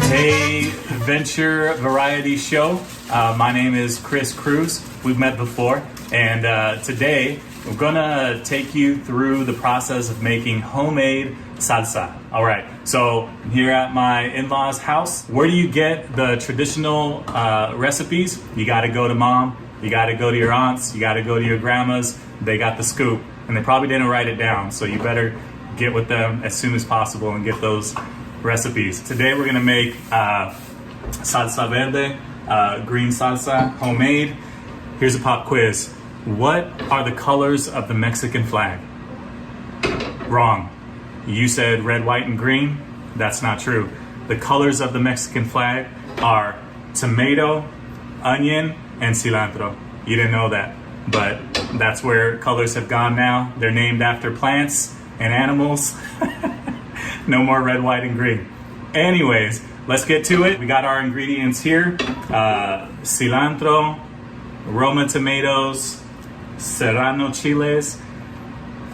Hey, Venture Variety Show. My name is Chris Cruz. We've met before, and today we're gonna take you through the process of making homemade salsa. All right, so I'm here at my in-laws' house. Where do you get the traditional recipes? You gotta go to mom, you gotta go to your aunts, you gotta go to your grandmas. They got the scoop, and they probably didn't write it down, so you better get with them as soon as possible and get those recipes. Today we're gonna make salsa verde, green salsa, homemade. Here's a pop quiz. What are the colors of the Mexican flag? Wrong. You said red, white, and green. That's not true. The colors of the Mexican flag are tomato, onion, and cilantro. You didn't know that, but that's where colors have gone now. They're named after plants and animals. No more red, white, and green. Anyways, let's get to it. We got our ingredients here. Cilantro, Roma tomatoes, serrano chiles,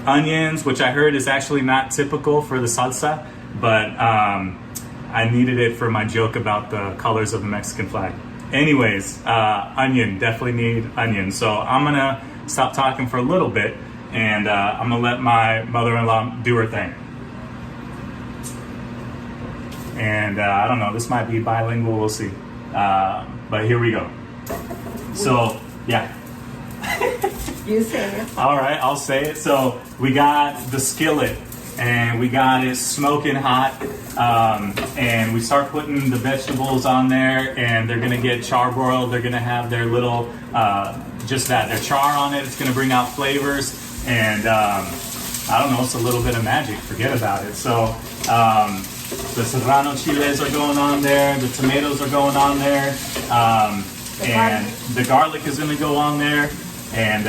onions, which I heard is actually not typical for the salsa, but I needed it for my joke about the colors of the Mexican flag. Anyways, onion, definitely need onion. So I'm gonna stop talking for a little bit, and I'm gonna let my mother-in-law do her thing. And I don't know, this might be bilingual, we'll see. But here we go. So, yeah. You say it. All right, I'll say it. So we got the skillet, and we got it smoking hot. And we start putting the vegetables on there, and they're gonna get charbroiled. They're gonna have their little, their char on it. It's gonna bring out flavors. And I don't know, it's a little bit of magic. Forget about it. So, the serrano chiles are going on there, the tomatoes are going on there, and the garlic is going to go on there, and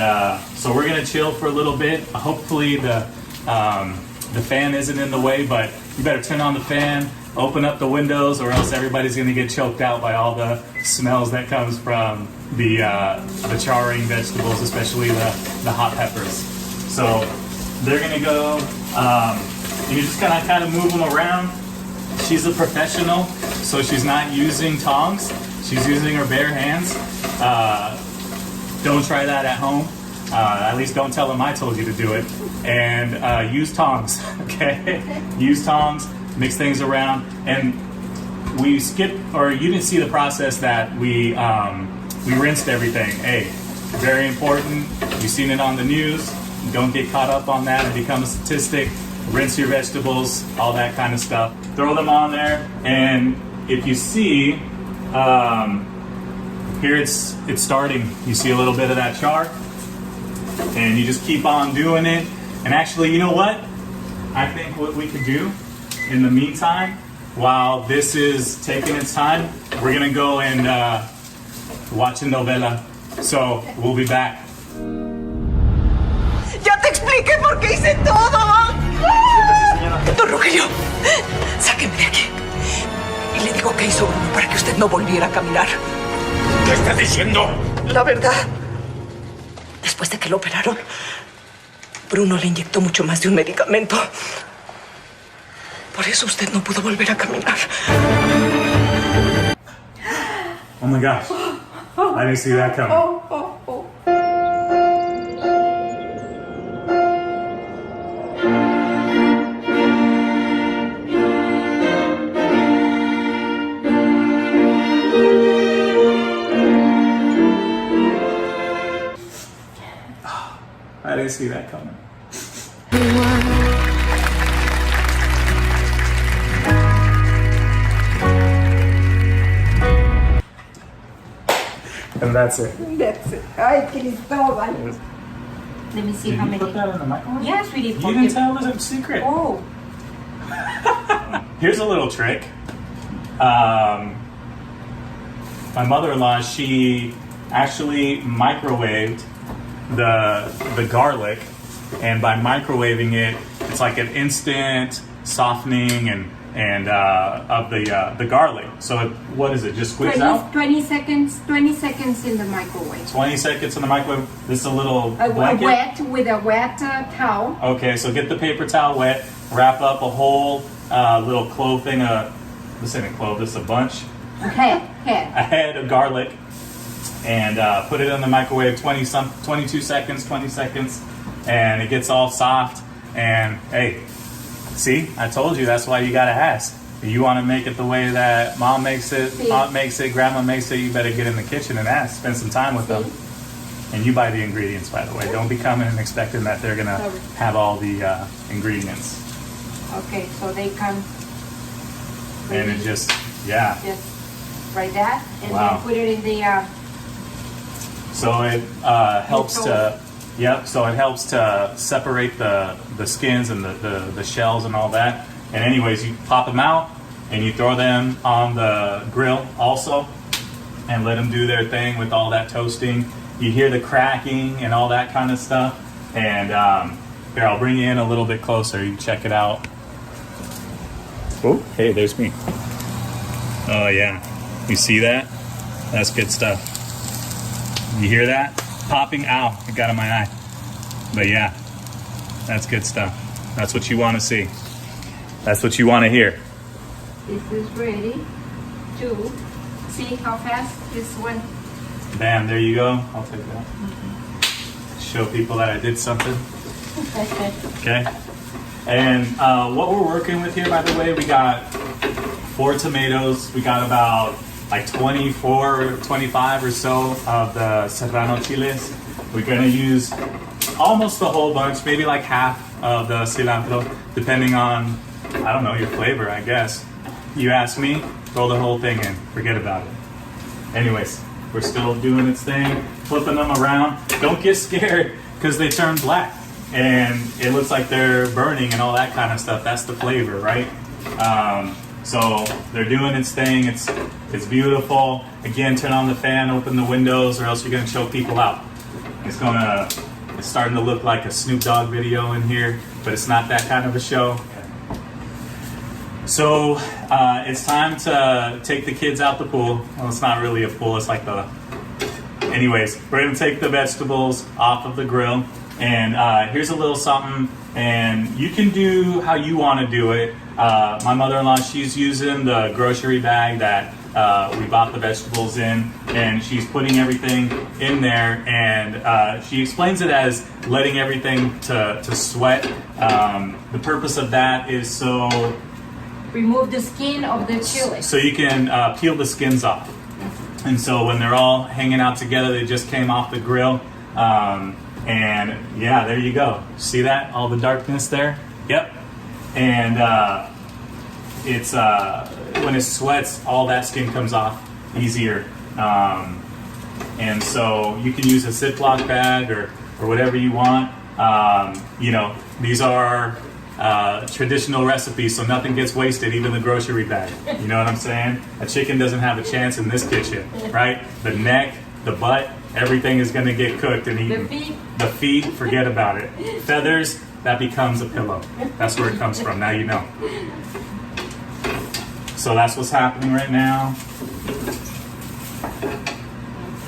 so we're going to chill for a little bit. Hopefully the fan isn't in the way, but you better turn on the fan, open up the windows, or else everybody's going to get choked out by all the smells that comes from the charring vegetables, especially the hot peppers. So they're going to go, you're just going to kind of move them around. She's a professional, so she's not using tongs. She's using her bare hands. Don't try that at home. At least don't tell them I told you to do it. And use tongs, okay? Use tongs, mix things around. And we skipped, or you didn't see the process that we rinsed everything. Hey, very important. You've seen it on the news. Don't get caught up on that and become a statistic. Rinse your vegetables, all that kind of stuff. Throw them on there, and if you see, here it's starting. You see a little bit of that char, and you just keep on doing it. And actually, you know what? I think what we could do in the meantime, while this is taking its time, we're gonna go and watch a novela. So we'll be back. Ya te expliqué por qué hice todo. Don Rogelio, sáqueme de aquí. Y le digo que hizo Bruno para que usted no volviera a caminar. ¿Qué estás diciendo? La verdad, después de que lo operaron, Bruno le inyectó mucho más de un medicamento. Por eso usted no pudo volver a caminar. Oh my gosh, I didn't see that coming. I didn't see that coming. And that's it. That's it. Ay, Cristóbal. Let me see Did how you many. put that in the microwave? Yeah, sweetie. You didn't tell us a secret. Oh. Here's a little trick. My mother-in-law, she actually microwaved the garlic, and by microwaving it, it's like an instant softening and and of the garlic. So what is it? Just squeeze out? 20 seconds in the microwave. 20 seconds in the microwave. This is a little A blanket. with a wet towel. Okay, so get the paper towel wet, wrap up a whole little clove thing. This ain't a clove, this is a bunch. A head. A head of garlic, and put it in the microwave 22 seconds, 20 seconds, and it gets all soft. And hey, see, I told you, that's why you gotta ask. If you want to make it the way that mom makes it, aunt makes it, grandma makes it, you better get in the kitchen and ask. Spend some time with them. And you buy the ingredients, by the way. Don't be coming and expecting that they're gonna have all the ingredients. Okay, so they come. And it just like that, and then put it in the. So it helps to, So it helps to separate the skins and the shells and all that. And anyways, you pop them out and you throw them on the grill also, and let them do their thing with all that toasting. You hear the cracking and all that kind of stuff. And here, I'll bring you in a little bit closer. You check it out. Oh, hey, there's me. Oh yeah, you see that? That's good stuff. You hear that? Popping, ow, it got in my eye. But yeah, that's good stuff. That's what you want to see. That's what you want to hear. This is ready to see how fast this one. Bam, there you go. I'll take that. Show people that I did something. Okay. And what we're working with here, by the way, we got 4 tomatoes. We got about like 24 or 25 or so of the serrano chiles. We're going to use almost the whole bunch, maybe like half of the cilantro, depending on, I don't know, your flavor, I guess. You ask me, throw the whole thing in. Forget about it. Anyways, we're still doing its thing, flipping them around. Don't get scared because they turn black and it looks like they're burning and all that kind of stuff. That's the flavor, right? So they're doing its thing. It's beautiful. Again, turn on the fan, open the windows, or else you're gonna choke people out. It's starting to look like a Snoop Dogg video in here, but it's not that kind of a show. So it's time to take the kids out the pool. Well, it's not really a pool, it's like anyways, we're gonna take the vegetables off of the grill, and here's a little something, and you can do how you wanna do it. My mother-in-law, she's using the grocery bag that we bought the vegetables in, and she's putting everything in there, and she explains it as letting everything to sweat. The purpose of that is so remove the skin of the chili. So you can peel the skins off. And so when they're all hanging out together, they just came off the grill. And yeah, there you go. See that? All the darkness there? Yep. And it's when it sweats, all that skin comes off easier. And so you can use a Ziploc bag or whatever you want. These are traditional recipes, so nothing gets wasted, even the grocery bag. You know what I'm saying? A chicken doesn't have a chance in this kitchen, right? The neck, the butt, everything is going to get cooked and eaten. The feet, forget about it. Feathers, that becomes a pillow. That's where it comes from. Now you know. So that's what's happening right now.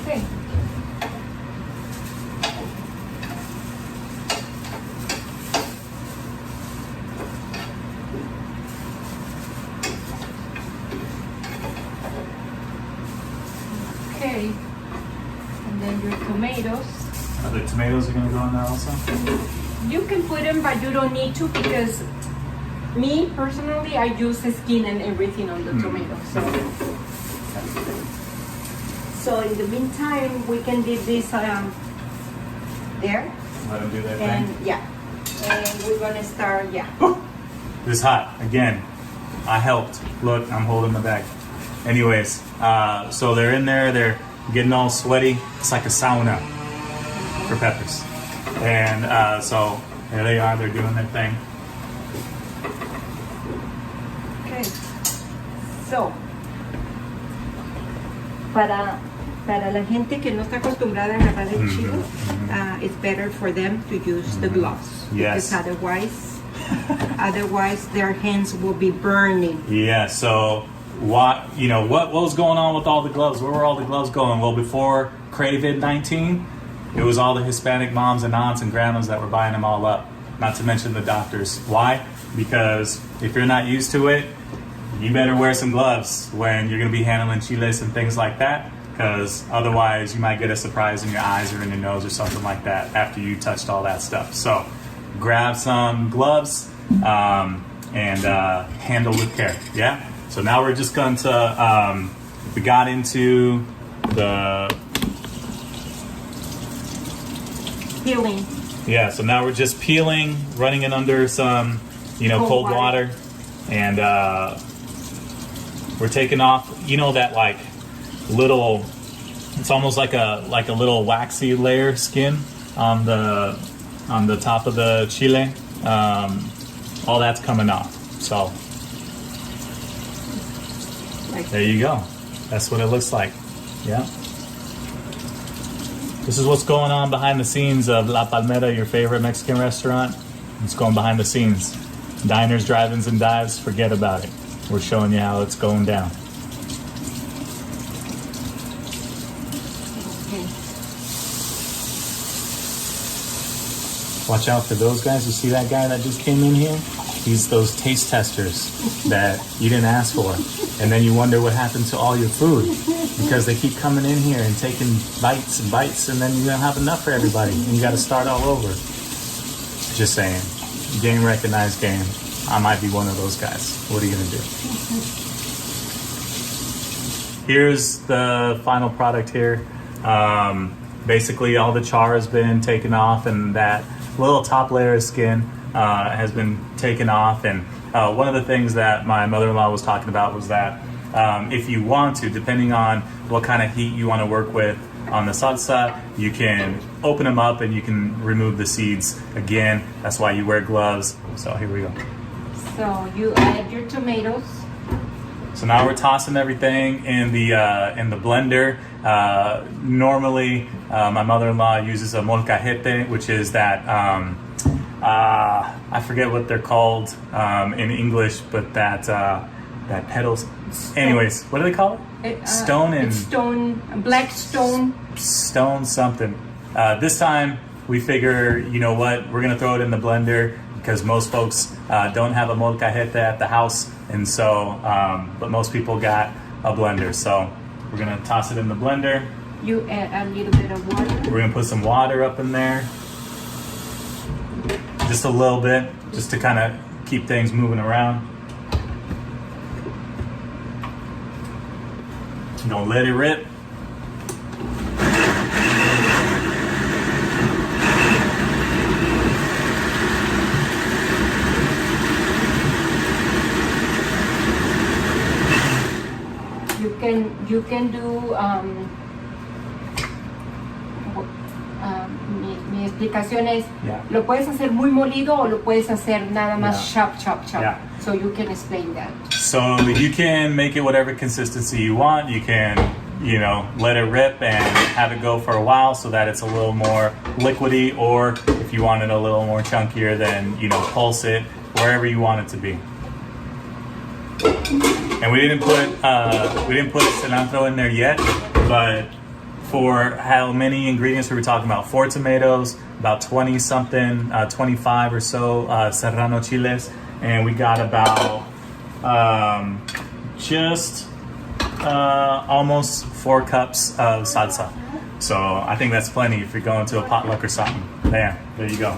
Okay. Okay. And then your tomatoes. Are the tomatoes going to go in there also? You can put them, but you don't need to, because me personally, I use the skin and everything on the tomato. So in the meantime, we can leave this there. Let them do their And thing. yeah, and we're gonna start. Yeah. This is hot. Again, I helped. Look, I'm holding the bag. Anyways, so they're in there. They're getting all sweaty. It's like a sauna for peppers. And so there they are. They're doing their thing. Okay. So, para la gente que no está acostumbrada a agarrar el chile, it's better for them to use the gloves. Yes. Because otherwise, Otherwise, their hands will be burning. Yeah, so what was going on with all the gloves? Where were all the gloves going? Well, before COVID-19, it was all the Hispanic moms and aunts and grandmas that were buying them all up, not to mention the doctors. Why? Because if you're not used to it, you better wear some gloves when you're going to be handling chiles and things like that, because otherwise you might get a surprise in your eyes or in your nose or something like that after you touched all that stuff. So grab some gloves and handle with care. Yeah. So now we're just going to we got into the Peeling. yeah. So now we're just peeling, running it under some cold water, and we're taking off. That like little. It's almost like a little waxy layer skin on the top of the chile. All that's coming off. So there you go. That's what it looks like. Yeah. This is what's going on behind the scenes of La Palmera, your favorite Mexican restaurant. It's going behind the scenes. Diners, drive-ins, and dives, forget about it. We're showing you how it's going down. Okay. Watch out for those guys. You see that guy that just came in here? He's those taste testers that you didn't ask for. And then you wonder what happened to all your food because they keep coming in here and taking bites and bites, and then you don't have enough for everybody and you got to start all over. Just saying. Game recognized game. I might be one of those guys. What are you going to do? Here's the final product here. Basically, all the char has been taken off, and that little top layer of skin has been taken off. And one of the things that my mother-in-law was talking about was that if you want to, depending on what kind of heat you want to work with on the salsa, you can open them up and you can remove the seeds. Again, that's why you wear gloves. So here we go. So you add your tomatoes. So now we're tossing everything in the blender. Normally, my mother-in-law uses a molcajete, which is that I forget what they're called in English, but that pedals. Anyways, what do they call it? Black stone. Stone something. This time we figure, you know what, we're gonna throw it in the blender because most folks don't have a molcajete at the house, and so but most people got a blender. So we're gonna toss it in the blender. You add a little bit of water. We're gonna put some water up in there, just a little bit, just to kind of keep things moving around. Gonna let it rip. You can do mi explicación es, Yeah. lo puedes hacer muy molido o lo puedes hacer nada más Yeah. chop. Yeah. So you can explain that. So you can make it whatever consistency you want. You can, let it rip and have it go for a while so that it's a little more liquidy, or if you want it a little more chunkier, then, pulse it wherever you want it to be. And we didn't put cilantro in there yet, but for how many ingredients we were talking about? 4 tomatoes, about 20 something, 25 or so serrano chiles, and we got about just almost 4 cups of salsa. So I think that's plenty if you're going to a potluck or something. There you go.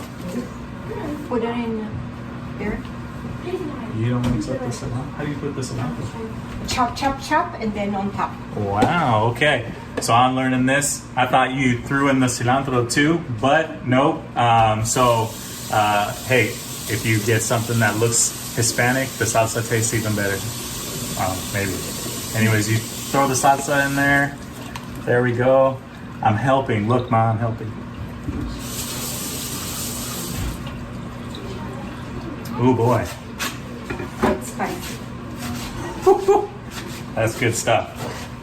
Put it in there. You don't mix up the cilantro? How do you put the cilantro? Chop, and then on top. Wow, okay. So I'm learning this. I thought you threw in the cilantro too, but nope. Hey, if you get something that looks Hispanic, the salsa tastes even better. Maybe. Anyways, you throw the salsa in there. There we go. I'm helping. Look, Ma, I'm helping. Oh boy. It's spicy. That's good stuff.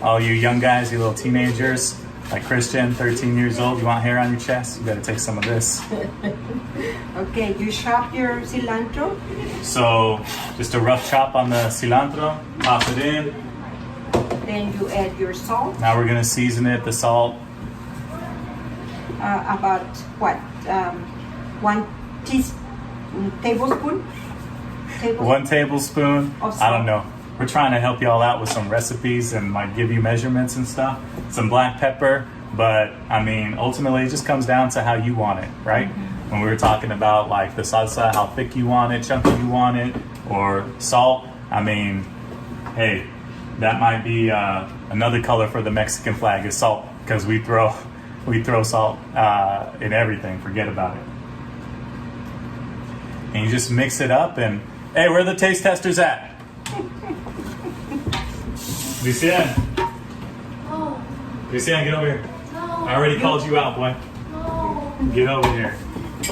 All you young guys, you little teenagers, like Christian, 13 years old, you want hair on your chest? You better take some of this. Okay, you chop your cilantro. So just a rough chop on the cilantro, toss it in. Then you add your salt. Now we're gonna season it, the salt. About what? 1 tablespoon? 1 tablespoon. Of salt. I don't know. We're trying to help y'all out with some recipes and like give you measurements and stuff. Some black pepper, but I mean, ultimately it just comes down to how you want it, right? When we were talking about like the salsa, how thick you want it, chunky you want it, or salt, I mean, hey, that might be another color for the Mexican flag is salt, because we throw salt in everything. Forget about it. And you just mix it up and, hey, where are the taste testers at? Lucien. No. Lucien, get over here. No. I already called you out, boy. No. Get over here. I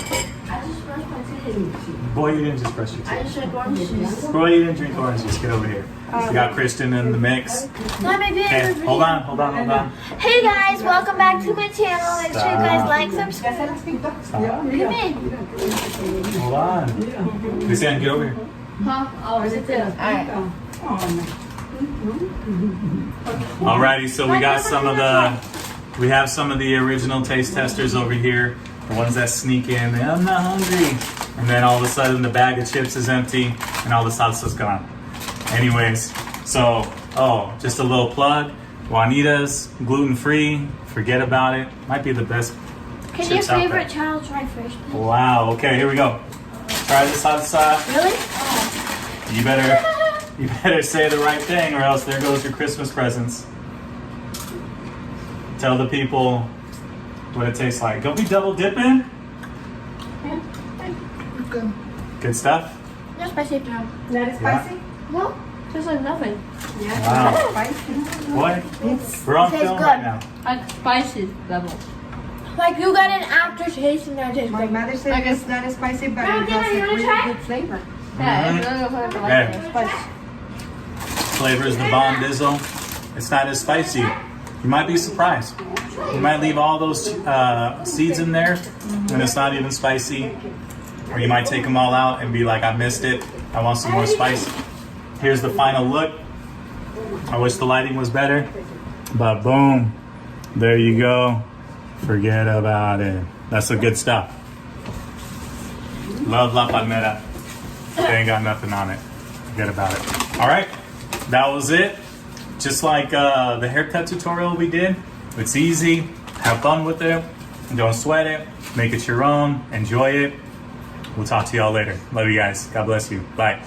just brushed my teeth. Boy, you didn't just brush your I teeth. just drank orange juice. Boy, you didn't drink orange juice. Get over here. We got Christian in the mix. No, maybe Okay, hold on. Hey guys, welcome back to my channel. Make sure you guys like, subscribe. Stop. Look at me. Hold on. Lucien, get over here. Huh? Oh, is it this? Alright. Alrighty, so we got we have some of the original taste testers over here. The ones that sneak in, I'm not hungry. And then all of a sudden the bag of chips is empty and all the salsa's gone. Anyways, so, just a little plug. Juanita's gluten-free. Forget about it. Might be the best Can your chips out favorite there. child try first? Wow, okay, here we go. Try the salsa. Really? You better say the right thing or else there goes your Christmas presents. Tell the people what it tastes like. Don't be double dipping. Good. Good stuff. No spicy at all. Not spicy? No, tastes like nothing. Yeah, Wow. spicy. What? It's We're on Tastes film good. right now. Like spicy level. Like you got an aftertaste and that tastes my good. mother said it's not spicy, but Grandma, it has you a wanna really try? good flavor. Yeah, it's really good for Okay. like spicy. Flavors the Bon Dizzle. It's not as spicy. You might be surprised. You might leave all those seeds in there and it's not even spicy. Or you might take them all out and be like, I missed it. I want some more spice. Here's the final look. I wish the lighting was better. But boom. There you go. Forget about it. That's the good stuff. Love La Palmera. They ain't got nothing on it. Forget about it. All right. That was it. Just like the haircut tutorial we did. It's easy. Have fun with it. Don't sweat it. Make it your own. Enjoy it. We'll talk to y'all later. Love you guys. God bless you. Bye.